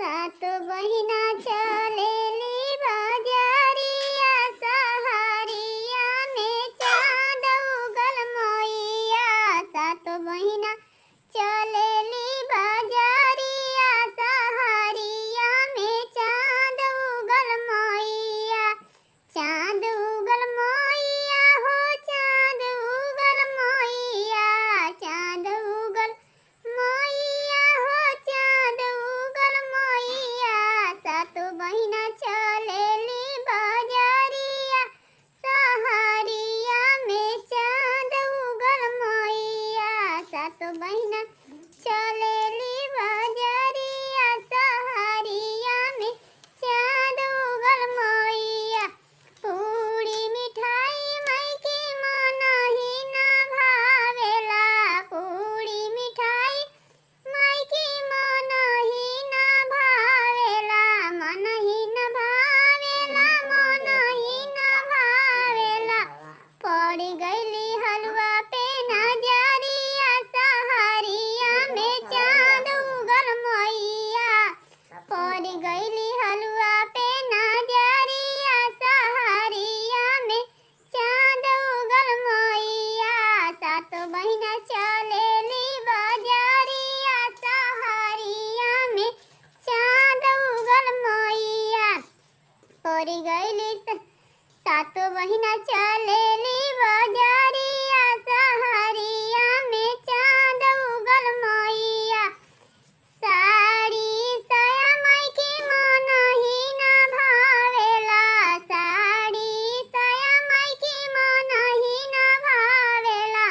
सात बहिना चलेली बाजारिया सहारिया में चाँद उगल मोइया। सात बहिना चलेली बाजारिया सहारिया में चाँद उगल मोइया। चाँद उगल मोइया हो चाँद उगल मोइया। चाँद उगल मोइया हो चाँद उगल मोइया। सात बहिना चलेली बाजारिया सहारिया में चाँद उगल मोइया। सात बहिना चलेली बाजारिया सहारिया में चाँद उगल मोइया। पूरी मिठाई मायके मनहि न भावेला। पूरी मिठाई मायके मनहि न भावेला। मनहि न भावेला मनहि न भावेला। पड़ गइली हलवा पे नजरिया सहारिया में चाँद उगल मोइया। पड़ गइली हलवा पे नजरिया सहारिया में चाँद उगल मोइया। सात बहिना चलेली बाजारिया सहारिया में चाँद उगल मोइया। पड़ गइली सात बहिना चलेली बाजारिया सहारिया में चाँद उगल मोइया। साड़ी साया मायके मनहि न भावेला। साड़ी साया मायके मनहि न भावेला।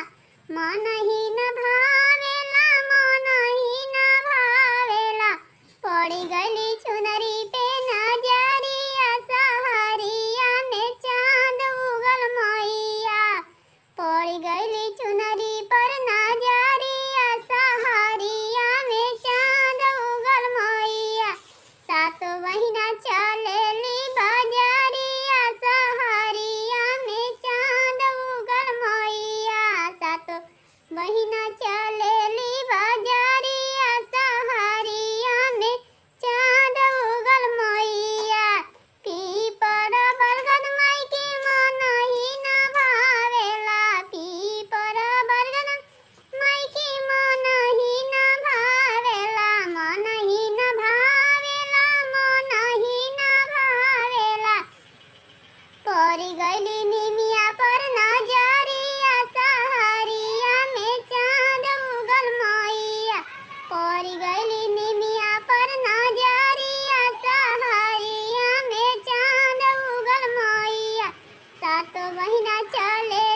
मनहि न भावेला मनहि न भावेला। पड़ गइली चुनरी पे नजरिया सहारिया में चाँद उगल मोइया। पड़ गइली चुनरी पर नजरिया सहारिया में चाँद उगल मोइया। सात बहिना चलेली बाजारिया सहारिया में चाँद उगल मोइया। सात बहिना चलेली बाजारिया सहारिया में चाँद उगल मोइया। पीपर बरगद मायके मनहि न भावेला। पीपर बरगद मायके मनहि न भावेला। मनहि न भावेला मनहि न भावेला। पड़ गइली निमिया पर नजरिया सहारिया में चाँद उगल मोइया। पड़ गइली निमिया पर नजरिया सहारिया में चाँद उगल मोइया। सात बहिना चले